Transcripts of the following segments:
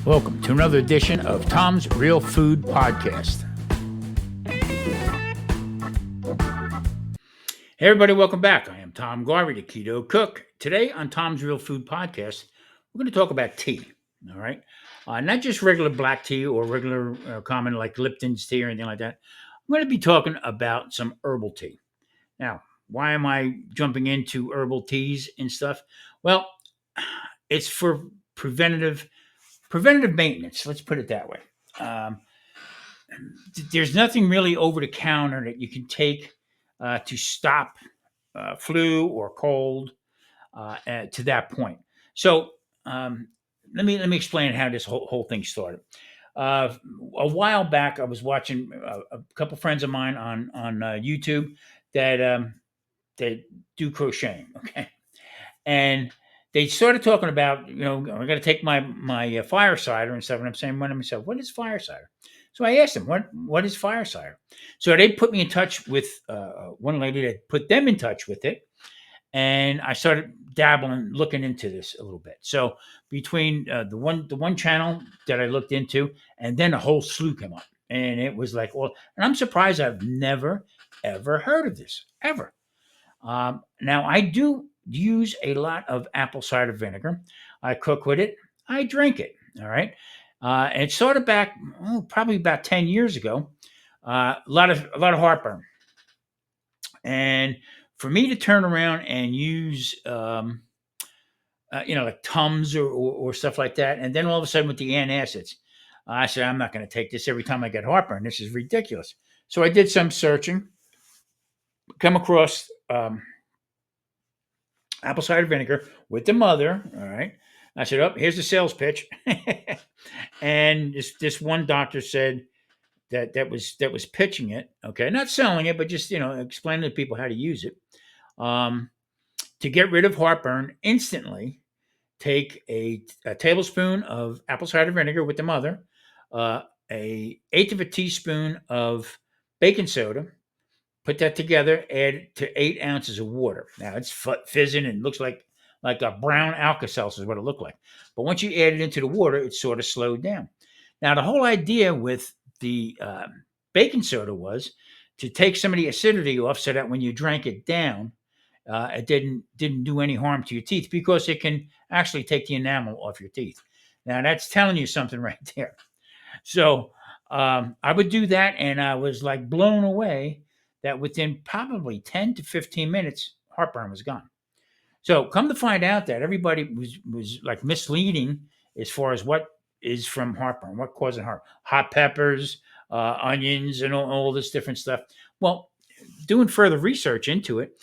Welcome to another edition of Tom's Real Food Podcast. Hey everybody, welcome back. I am Tom Garvey, the Keto Cook. Today on Tom's Real Food Podcast, we're going to talk about tea, all right? Not just regular black tea or regular common like Lipton's tea or anything like that. I'm going to be talking about some herbal tea. Now, why am I jumping into herbal teas and stuff? Well, it's for preventative maintenance. Let's put it that way. Um, there's nothing really over the counter that you can take to stop flu or cold to that point. So let me explain how this whole thing started. A while back, I was watching a couple friends of mine on YouTube that do crocheting. Okay, and they started talking about, I'm going to take my fire cider and stuff. And I'm saying to myself, what is fire cider? So I asked them, what is fire cider? So they put me in touch with one lady that put them in touch with it. And I started dabbling, looking into this a little bit. So between the one channel that I looked into, and then a whole slew came up. And it was like, well, and I'm surprised I've never, ever heard of this, ever. Now, I do use a lot of apple cider vinegar. I cook with it. I drink it. All right. And it started back probably about 10 years ago. A lot of heartburn. And for me to turn around and use, like Tums or stuff like that, and then all of a sudden with the antacids, I said, I'm not going to take this every time I get heartburn. This is ridiculous. So I did some searching, come across apple cider vinegar with the mother. All right. I said, oh, here's the sales pitch. And this one doctor said that was pitching it. Okay. Not selling it, but just, explaining to people how to use it. To get rid of heartburn instantly, take a tablespoon of apple cider vinegar with the mother, a eighth of a teaspoon of baking soda, put that together, add it to 8 ounces of water. Now it's fizzing and looks like a brown Alka-Seltzer is what it looked like. But once you add it into the water, it sort of slowed down. Now the whole idea with the baking soda was to take some of the acidity off, so that when you drank it down, it didn't do any harm to your teeth, because it can actually take the enamel off your teeth. Now that's telling you something right there. So I would do that, and I was like blown away that within probably 10 to 15 minutes, heartburn was gone. So come to find out that everybody was like misleading as far as what is from heartburn, what causes heartburn, hot peppers, onions, and all this different stuff. Well, doing further research into it,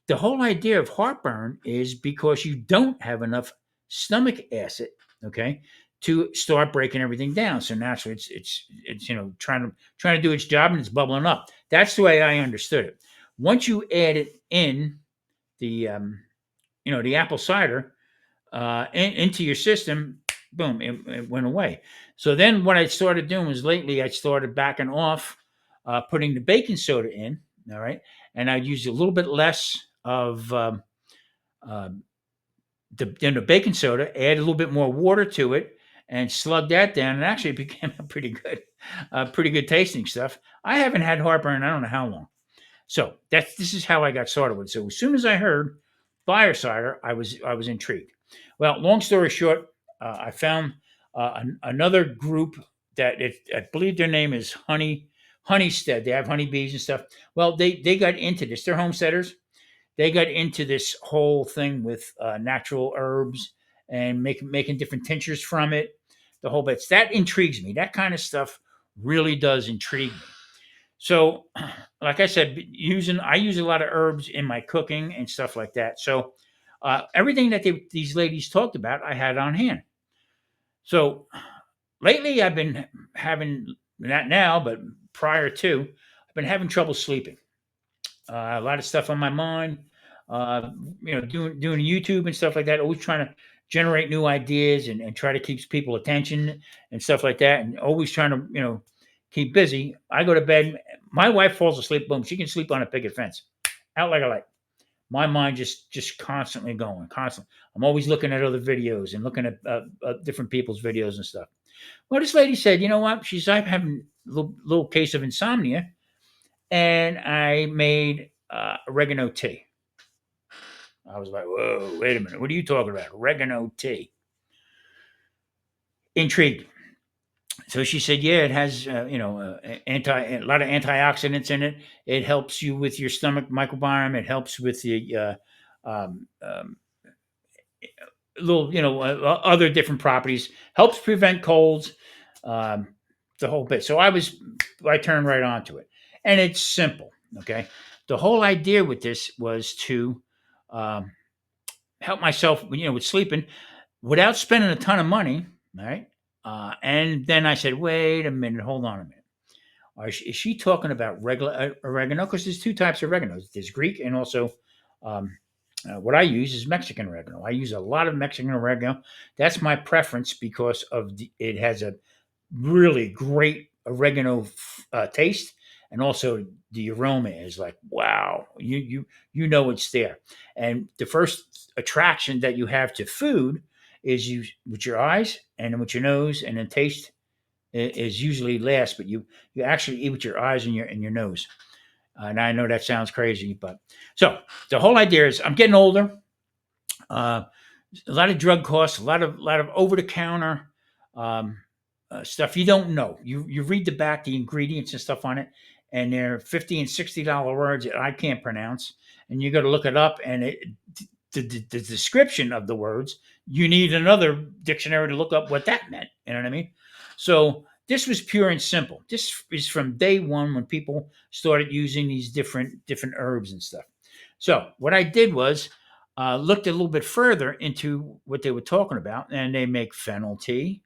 the whole idea of heartburn is because you don't have enough stomach acid, okay, to start breaking everything down. So naturally, it's trying to do its job, and it's bubbling up. That's the way I understood it. Once you add it in the the apple cider into your system, boom, it went away. So then what I started doing was, lately I started backing off putting the baking soda in. All right, and I'd use a little bit less of the baking soda, add a little bit more water to it, and slug that down. And actually, it became a pretty good tasting stuff. I haven't had heartburn, I don't know how long. So this is how I got started with it. So as soon as I heard fire cider, I was intrigued. Well, long story short, I found another group that I believe their name is Honeystead. They have honeybees and stuff. Well, they got into this. They're homesteaders. They got into this whole thing with natural herbs and making different tinctures from it. The whole bits that intrigues me. That kind of stuff really does intrigue me. So, like I said, I use a lot of herbs in my cooking and stuff like that. So, everything that these ladies talked about, I had on hand. So, lately, I've been having, not now, but prior to, I've been having trouble sleeping. A lot of stuff on my mind. Doing YouTube and stuff like that. Always trying to generate new ideas and try to keep people attention and stuff like that. And always trying to keep busy. I go to bed. My wife falls asleep. Boom, she can sleep on a picket fence, out like a light. My mind just constantly going, constantly. I'm always looking at other videos and looking at different people's videos and stuff. Well, this lady said, you know what? She's I'm having a little case of insomnia, and I made oregano tea. I was like, whoa, wait a minute. What are you talking about? Oregano tea. Intrigued. So she said, yeah, it has, a lot of antioxidants in it. It helps you with your stomach microbiome. It helps with the um, um, little, other different properties. Helps prevent colds, um, the whole bit. So I turned right onto it, and it's simple. Okay, the whole idea with this was to um, help myself, with sleeping without spending a ton of money. All right. And then I said, wait a minute, hold on a minute. Is she talking about regular oregano? Because there's two types of oreganos. There's Greek and also um, what I use is Mexican oregano. I use a lot of Mexican oregano. That's my preference because it has a really great oregano taste, and also the aroma is like, wow, you know it's there. And the first attraction that you have to food is you with your eyes and then with your nose, and then taste is usually last, but you actually eat with your eyes and your nose. And I know that sounds crazy, but so the whole idea is I'm getting older. Uh, a lot of drug costs, a lot of over the counter um, stuff you don't know. You read the back, the ingredients and stuff on it, and they're $50 and $60 words that I can't pronounce, and you got to look it up. And the description of the words, you need another dictionary to look up what that meant. You know what I mean? So this was pure and simple. This is from day one when people started using these different herbs and stuff. So what I did was looked a little bit further into what they were talking about, and they make fennel tea.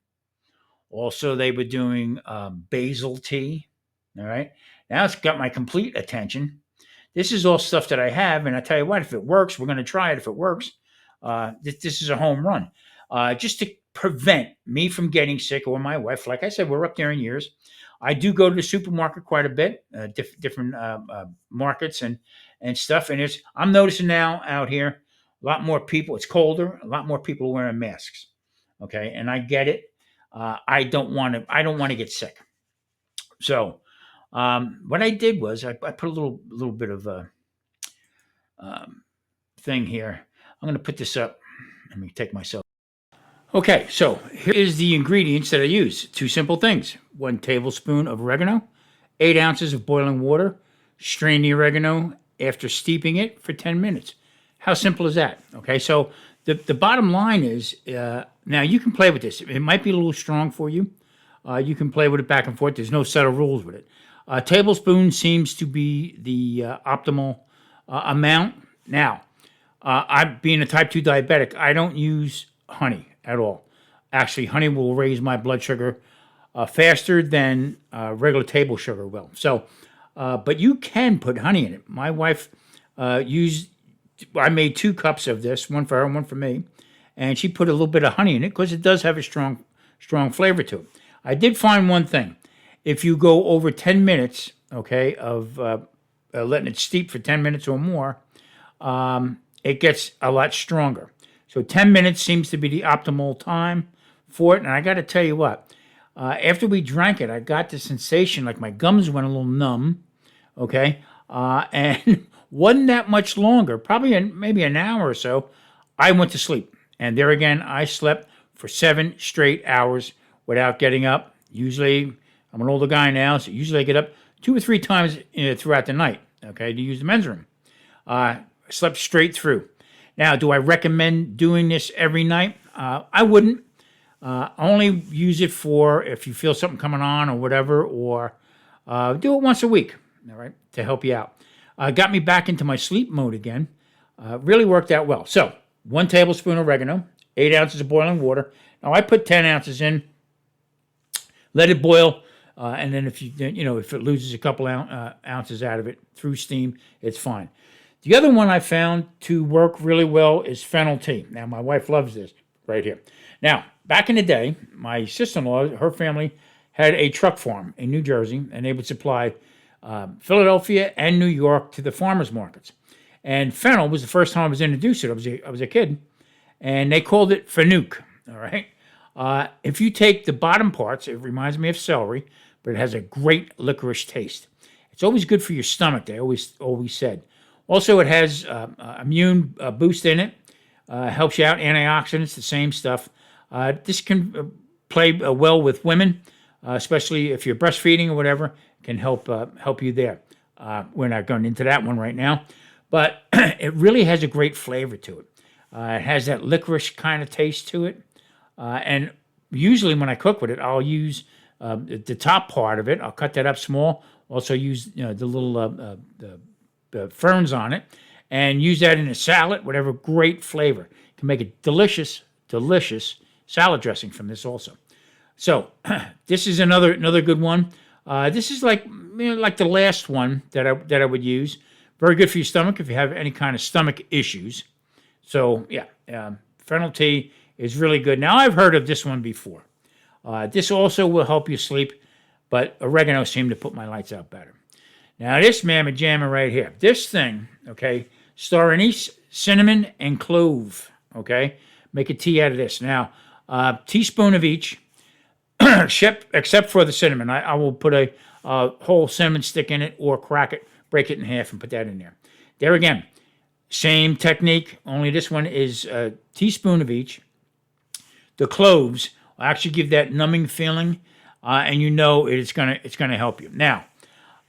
Also, they were doing basil tea. All right. Now it's got my complete attention. This is all stuff that I have, and I tell you what, if it works, we're going to try it. If it works, this is a home run. Just to prevent me from getting sick or my wife. Like I said, we're up there in years. I do go to the supermarket quite a bit, different markets and stuff. And I'm noticing now out here a lot more people. It's colder. A lot more people are wearing masks. Okay, and I get it. I don't want to. I don't want to get sick. So what I did was I put a little bit of a thing here. I'm going to put this up. Let me take myself. Okay, so here is the ingredients that I use. Two simple things: 1 tablespoon of oregano, 8 ounces of boiling water. Strain the oregano after steeping it for 10 minutes. How simple is that? Okay, so the bottom line is now you can play with this. It might be a little strong for you. You can play with it back and forth. There's no set of rules with it. A tablespoon seems to be the optimal amount. Now, I being a type 2 diabetic, I don't use honey at all. Actually, honey will raise my blood sugar faster than regular table sugar will. So, but you can put honey in it. My wife I made 2 cups of this, one for her and one for me, and she put a little bit of honey in it because it does have a strong flavor to it. I did find one thing. If you go over 10 minutes, okay, of letting it steep for 10 minutes or more, it gets a lot stronger. So 10 minutes seems to be the optimal time for it. And I got to tell you what, after we drank it, I got the sensation like my gums went a little numb, okay, and wasn't that much longer, probably maybe an hour or so, I went to sleep. And there again, I slept for 7 straight hours without getting up. Usually, I'm an older guy now, so usually I get up 2 or 3 times throughout the night, okay, to use the men's room. I slept straight through. Now, do I recommend doing this every night? I wouldn't. Only use it for if you feel something coming on or whatever, or do it once a week, all right, to help you out. Got me back into my sleep mode again. Really worked out well. So, 1 tablespoon of oregano, 8 ounces of boiling water. Now, I put 10 ounces in, let it boil, and then if if it loses a couple ounces out of it through steam, it's fine. The other one I found to work really well is fennel tea. Now, my wife loves this right here. Now, back in the day, my sister-in-law, her family had a truck farm in New Jersey, and they would supply Philadelphia and New York to the farmers markets. And fennel was the first time I was introduced to it. I was a kid, and they called it fenugreek. All right. If you take the bottom parts, it reminds me of celery, but it has a great licorice taste. It's always good for your stomach, they always said. Also, it has immune boost in it. Helps you out, antioxidants, the same stuff. This can play well with women, especially if you're breastfeeding or whatever. Can help you there. We're not going into that one right now, but it really has a great flavor to it. It has that licorice kind of taste to it, and usually when I cook with it, I'll use the top part of it. I'll cut that up small. Also use the little the ferns on it, and use that in a salad. Whatever, great flavor. You can make a delicious salad dressing from this also. So this is another good one. This is like the last one that I would use. Very good for your stomach if you have any kind of stomach issues. So yeah, fennel tea is really good. Now I've heard of this one before. This also will help you sleep, but oregano seemed to put my lights out better. Now this mamma jamma right here, this thing, okay, star anise, cinnamon, and clove. Okay, make a tea out of this. Now, teaspoon of each, except for the cinnamon. I will put a whole cinnamon stick in it or crack it, break it in half, and put that in there. There again, same technique, only this one is a teaspoon of each. The cloves will actually give that numbing feeling, and it's gonna help you. Now,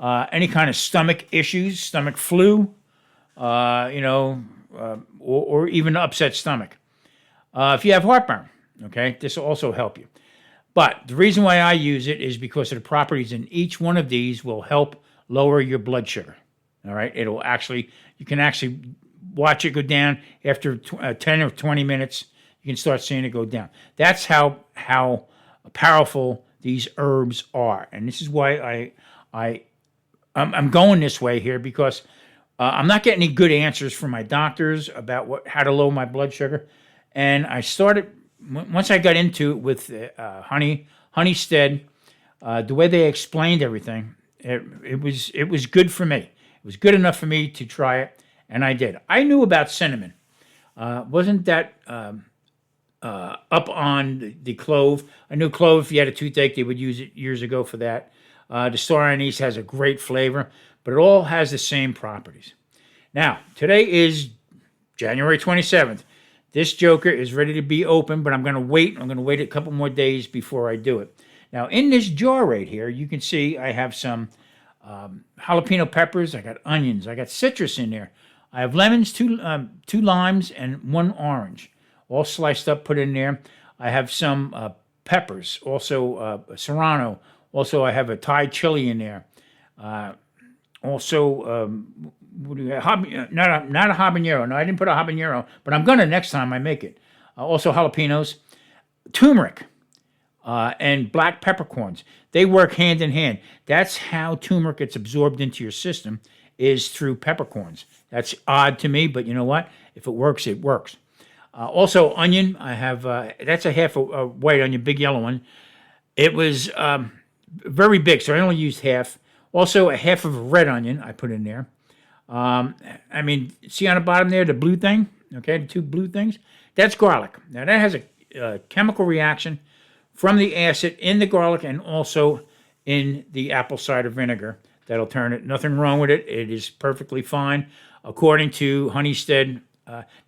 any kind of stomach issues, stomach flu, or even upset stomach. If you have heartburn, okay, this will also help you. But the reason why I use it is because of the properties in each one of these will help lower your blood sugar. All right, you can actually watch it go down after 10 or 20 minutes. You can start seeing it go down. That's how powerful these herbs are, and this is why I'm going this way here, because I'm not getting any good answers from my doctors about how to lower my blood sugar. And I started, once I got into it with Honeystead, the way they explained everything, it was good for me. It was good enough for me to try it, and I did. I knew about cinnamon. Wasn't that up on the clove? I knew clove, if you had a toothache, they would use it years ago for that. The star anise has a great flavor, but it all has the same properties. Now, today is January 27th. This joker is ready to be open, but I'm going to wait. I'm going to wait a couple more days before I do it. Now, in this jar right here, you can see I have some jalapeno peppers. I got onions. I got citrus in there. I have lemons, two limes, and one orange, all sliced up, put in there. I have some peppers, also serrano. Also, I have a Thai chili in there. What do you have? Not a habanero. No, I didn't put a habanero, but I'm gonna next time I make it. Also, jalapenos, turmeric, and black peppercorns. They work hand in hand. That's how turmeric gets absorbed into your system, is through peppercorns. That's odd to me, but you know what? If it works, it works. Also, onion. I have that's a half a white onion, big yellow one. It was very big, so I only used half. Also, a half of a red onion I put in there. See on the bottom there, the blue thing, okay, the two blue things? That's garlic. Now, that has a chemical reaction from the acid in the garlic and also in the apple cider vinegar. That'll turn it. Nothing wrong with it. It is perfectly fine, according to Honeystead.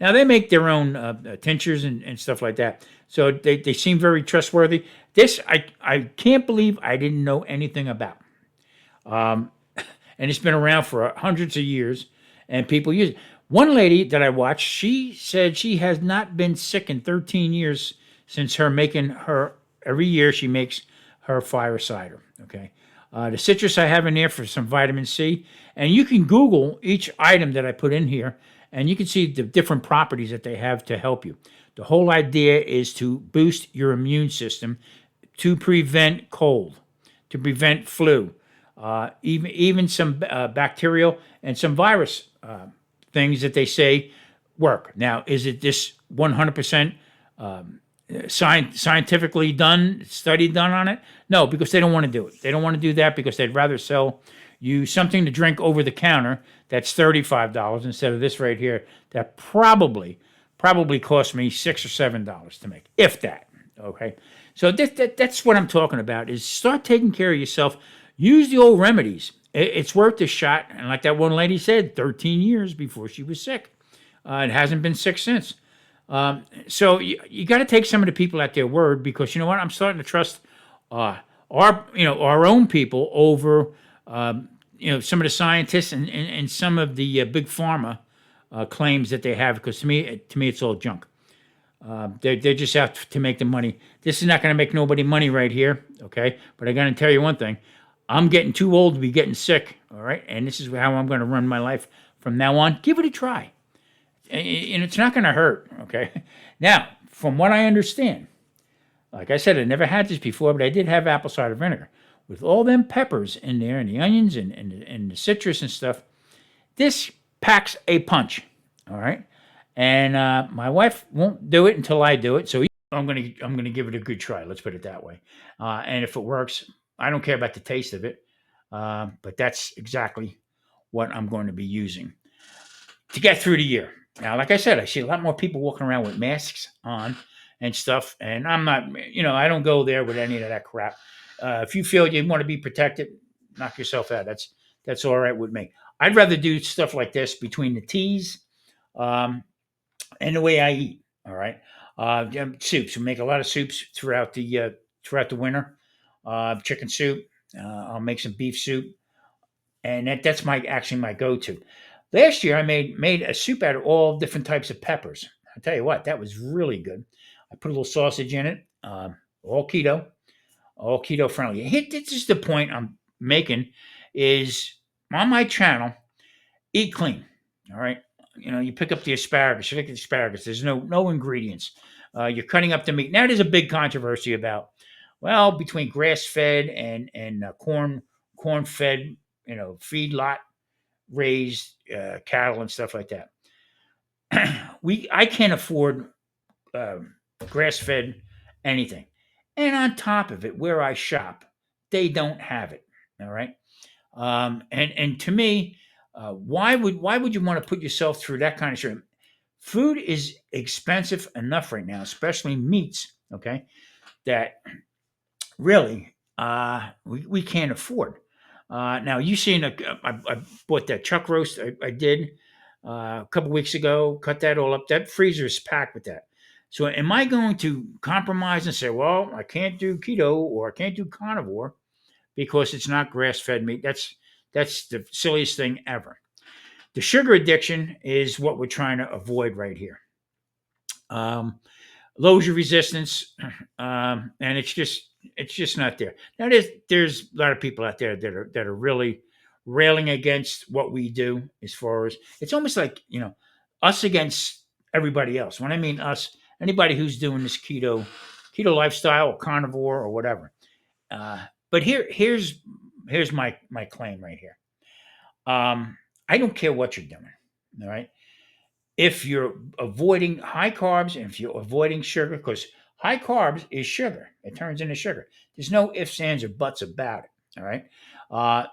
Now, they make their own tinctures and stuff like that, so they seem very trustworthy. This, I can't believe I didn't know anything about. And it's been around for hundreds of years, and people use it. One lady that I watched, she said she has not been sick in 13 years since every year she makes her fire cider, okay? The citrus I have in there for some vitamin C, and you can Google each item that I put in here, and you can see the different properties that they have to help you. The whole idea is to boost your immune system, to prevent cold, to prevent flu, even some bacterial and some virus things that they say work. Now, is it this 100% scientifically study done on it? No, because they don't want to do it. They don't want to do that because they'd rather sell you something to drink over the counter that's $35 instead of this right here that probably cost me $6 or $7 to make, if that. Okay, so that's what I'm talking about. Is start taking care of yourself. Use the old remedies. It's worth a shot. And like that one lady said, 13 years before she was sick. It hasn't been sick since. So you got to take some of the people at their word, because you know what? I'm starting to trust uh, our own people over some of the scientists and some of the big pharma claims that they have. Because to me, it's all junk. They're just out to make the money. This is not going to make nobody money right here, okay? But I got to tell you one thing: I'm getting too old to be getting sick. All right, and this is how I'm going to run my life from now on. Give it a try, and it's not going to hurt. Okay. Now, from what I understand, like I said, I never had this before, but I did have apple cider vinegar with all them peppers in there, and the onions and the citrus and stuff. This packs a punch. All right. And my wife won't do it until I do it. So I'm gonna give it a good try. Let's put it that way. And if it works, I don't care about the taste of it. But that's exactly what I'm going to be using to get through the year. Now, like I said, I see a lot more people walking around with masks on and stuff, and I'm not. I don't go there with any of that crap. If you feel you want to be protected, knock yourself out. That's all right with me. I'd rather do stuff like this between the teas. And the way I eat. All right, soups. We make a lot of soups throughout the winter. Chicken soup. I'll make some beef soup, and that's my go-to. Last year, I made a soup out of all different types of peppers. I tell you what, that was really good. I put a little sausage in it. All keto, all keto friendly. This is the point I'm making. Is on my channel, eat clean. All right. You pick up the asparagus. You look at the asparagus. There's no ingredients. You're cutting up the meat. Now there's a big controversy about, well, between grass fed and corn fed, feedlot raised cattle and stuff like that. I can't afford grass fed anything, and on top of it, where I shop, they don't have it. All right. And to me, why would you want to put yourself through that kind of shit? Food is expensive enough right now, especially meats. Okay, that really we can't afford. Now you seen I bought that chuck roast I did a couple weeks ago. Cut that all up. That freezer is packed with that. So am I going to compromise and say, well, I can't do keto or I can't do carnivore because it's not grass-fed meat? That's the silliest thing ever. The sugar addiction is what we're trying to avoid right here. Um, Lowers your resistance, and it's just not there. Now there's a lot of people out there that are really railing against what we do, as far as it's almost like us against everybody else. When I mean us, anybody who's doing this keto lifestyle or carnivore or whatever. But here's my claim right here. I don't care what you're doing. All right. If you're avoiding high carbs and if you're avoiding sugar, because high carbs is sugar, it turns into sugar. There's no ifs, ands, or buts about it. All right.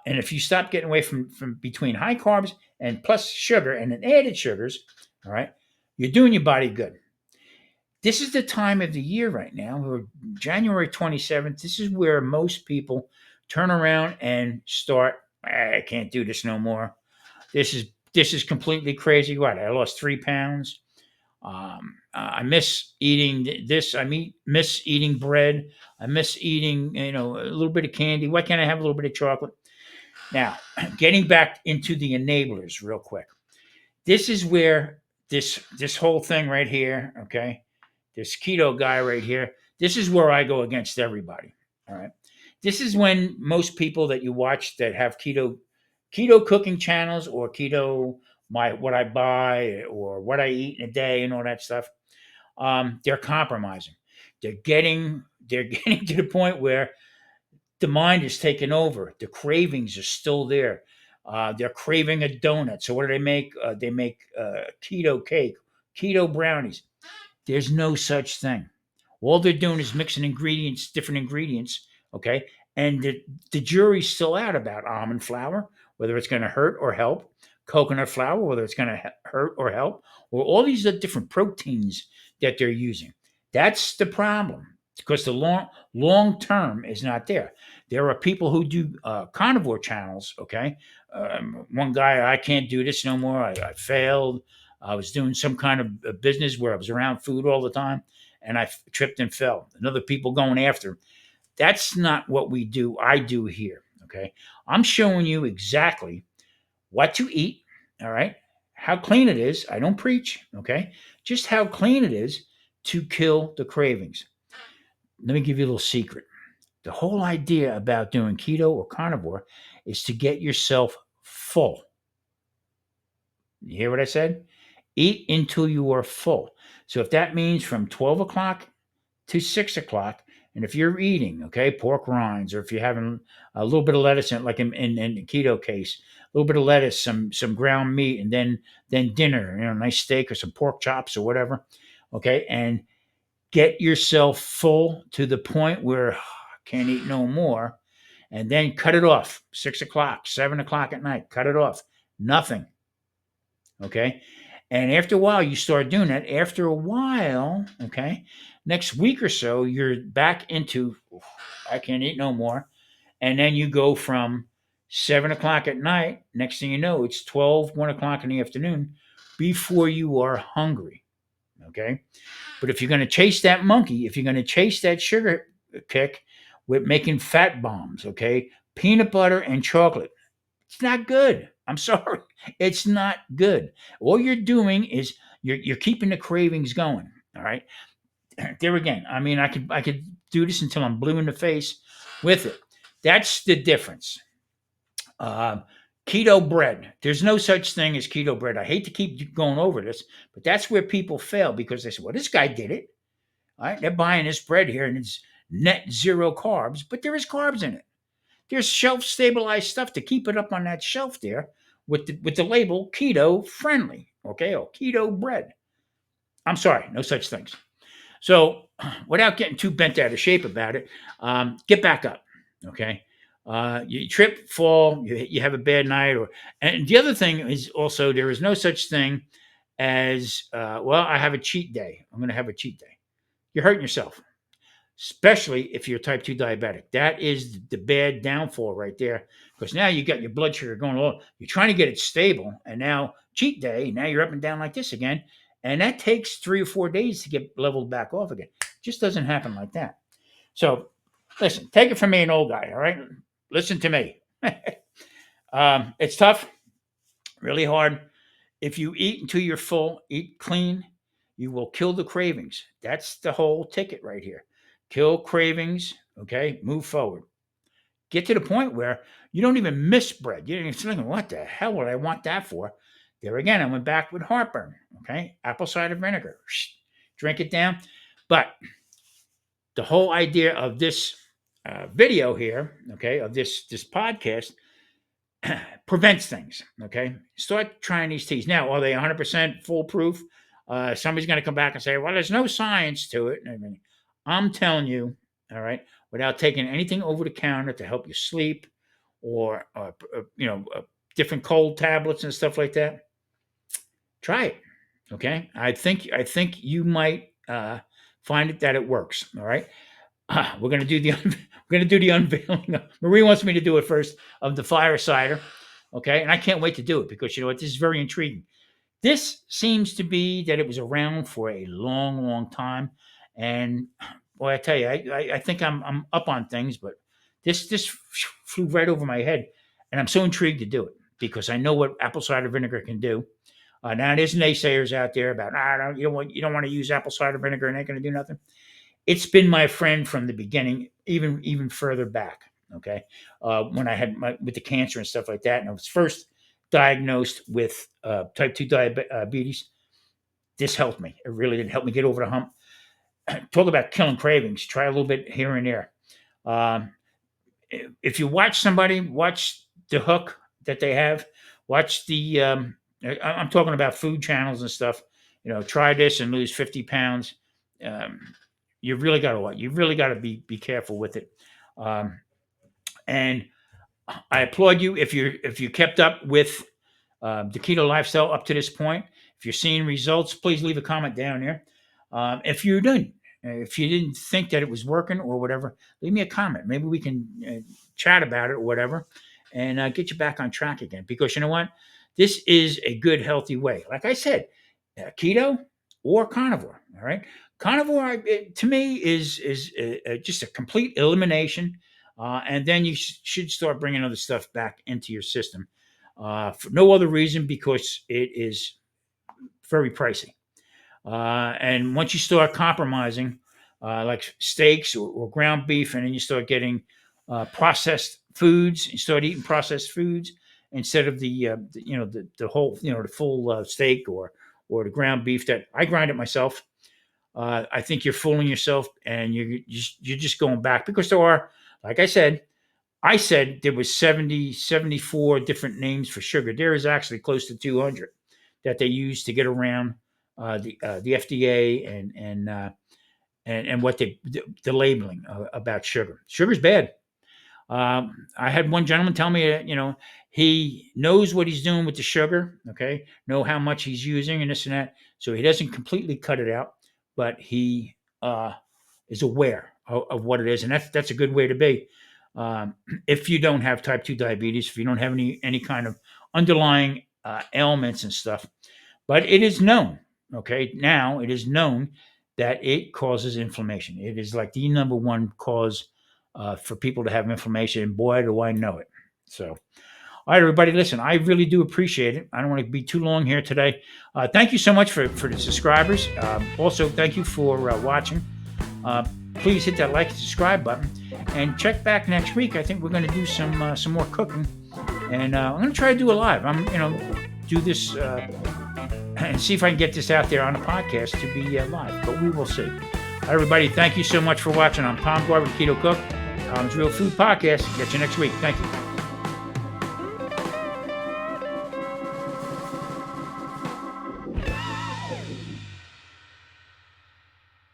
And if you stop getting away from between high carbs and plus sugar and then added sugars, all right, you're doing your body good. This is the time of the year right now, we're January 27th. This is where most people turn around and start, I can't do this no more. This is completely crazy. What? I lost 3 pounds. I miss eating this. Miss eating bread. I miss eating, a little bit of candy. Why can't I have a little bit of chocolate? Now, getting back into the enablers real quick. This is where this whole thing right here, okay, this keto guy right here, this is where I go against everybody. All right. This is when most people that you watch that have keto cooking channels or keto what I buy or what I eat in a day and all that stuff, they're compromising. They're getting to the point where the mind is taken over. The cravings are still there. They're craving a donut. So what do they make? They make keto cake, keto brownies. There's no such thing. All they're doing is mixing different ingredients, okay? And the jury's still out about almond flour, whether it's going to hurt or help, coconut flour, whether it's going to hurt or help, or all these different proteins that they're using. That's the problem. because the long term is not there. There are people who do carnivore channels. Okay, one guy, I can't do this no more. I failed. I was doing some kind of a business where I was around food all the time, and I tripped and fell. And other people going after. That's not what we do. I do here. Okay, I'm showing you exactly what to eat. All right, how clean it is. I don't preach. Okay, just how clean it is to kill the cravings. Let me give you a little secret. The whole idea about doing keto or carnivore is to get yourself full. You hear what I said? Eat until you are full. So if that means from 12 o'clock to 6 o'clock, and if you're eating, okay, pork rinds, or if you're having a little bit of lettuce in, like in the keto case, a little bit of lettuce, some ground meat, and then dinner, nice steak or some pork chops or whatever, okay, and get yourself full to the point where can't eat no more, and then cut it off. 6 o'clock, 7 o'clock at night, cut it off. Nothing. Okay. And after a while, you start doing that. After a while, okay, next week or so, you're back into I can't eat no more. And then you go from 7 o'clock at night. Next thing you know, it's 12, 1 o'clock in the afternoon before you are hungry. Okay. But if you're going to chase that monkey, if you're going to chase that sugar kick with making fat bombs, okay, peanut butter and chocolate, it's not good. I'm sorry. It's not good. All you're doing is you're keeping the cravings going. All right. There again. I mean, I could do this until I'm blue in the face with it. That's the difference. Uh, Keto bread. There's no such thing as keto bread. I hate to keep going over this, but that's where people fail because they say, well, this guy did it. All right. They're buying this bread here and it's net zero carbs, but there is carbs in it. There's shelf stabilized stuff to keep it up on that shelf there with the label keto friendly, okay, or keto bread. I'm sorry, no such things. So, without getting too bent out of shape about it, get back up, okay. You trip, fall, you have a bad night, and the other thing is also there is no such thing as well. I have a cheat day. I'm going to have a cheat day. You're hurting yourself, especially if you're type 2 diabetic. That is the bad downfall right there because now you got your blood sugar going low. You're trying to get it stable, and now cheat day, now you're up and down like this again. And that takes 3 or 4 days to get leveled back off again. It just doesn't happen like that. So listen, take it from me, an old guy, all right? Listen to me. It's tough, really hard. If you eat until you're full, eat clean, you will kill the cravings. That's the whole ticket right here. Kill cravings, okay? Move forward. Get to the point where you don't even miss bread. You're thinking, what the hell would I want that for? There again, I went back with heartburn, okay? Apple cider vinegar. Drink it down. But the whole idea of this video here, okay, of this podcast, prevents things. Okay, start trying these teas now. Are they 100% foolproof? Somebody's going to come back and say, "Well, there's no science to it." I mean, I'm telling you, all right, without taking anything over the counter to help you sleep, or different cold tablets and stuff like that. Try it. Okay, I think you might find it that it works. All right. We're gonna do the unveiling. Marie wants me to do it first of the Fire Cider, okay? And I can't wait to do it because you know what? This is very intriguing. This seems to be that it was around for a long, long time, and boy, I tell you, I think I'm up on things, but this flew right over my head, and I'm so intrigued to do it because I know what apple cider vinegar can do. Now there's naysayers out there about you don't want to use apple cider vinegar and it ain't going to do nothing. It's been my friend from the beginning, even further back. Okay, when I had with the cancer and stuff like that, and I was first diagnosed with type 2 diabetes. This helped me. It really did help me get over the hump. Talk about killing cravings. Try a little bit here and there. Um, if you watch somebody, watch the hook that they have. Watch the. I'm talking about food channels and stuff. Try this and lose 50 pounds. Um, you really got to You really got to be careful with it. And I applaud you if you kept up with the keto lifestyle up to this point. If you're seeing results, please leave a comment down there. If you didn't, If you didn't think that it was working or whatever, leave me a comment. Maybe we can chat about it or whatever, and get you back on track again. Because you know what, this is a good, healthy way. Like I said, keto or carnivore. All right, carnivore to me is just a complete elimination, and then you should start bringing other stuff back into your system. For no other reason, because it is very pricey. And once you start compromising, like steaks or ground beef, and then you start getting processed foods, you start eating processed foods instead of the whole, the full steak or the ground beef that I grind it myself. I think you're fooling yourself, and you're just going back, because there are, like I said there was 74 different names for sugar. There is actually close to 200 that they use to get around the FDA and what the labeling about sugar. Sugar's bad. I had one gentleman tell me that he knows what he's doing with the sugar. Okay, know how much he's using and this and that, so he doesn't completely cut it out, but he is aware of what it is, and that's a good way to be. If you don't have type 2 diabetes, if you don't have any kind of underlying ailments and stuff, but it is known. Okay, now it is known that it causes inflammation. It is like the number one cause for people to have inflammation, and boy, do I know it. So, all right, everybody, listen, I really do appreciate it. I don't want to be too long here today. Thank you so much for the subscribers. Also, thank you for watching. Please hit that like and subscribe button, and check back next week. I think we're going to do some more cooking, and I'm going to try to do a live. I'm do this and see if I can get this out there on a podcast to be live, but we will see. All right, everybody, thank you so much for watching. I'm Tom Garvey, Keto Cook, Tom's Real Food Podcast. Catch you next week. Thank you.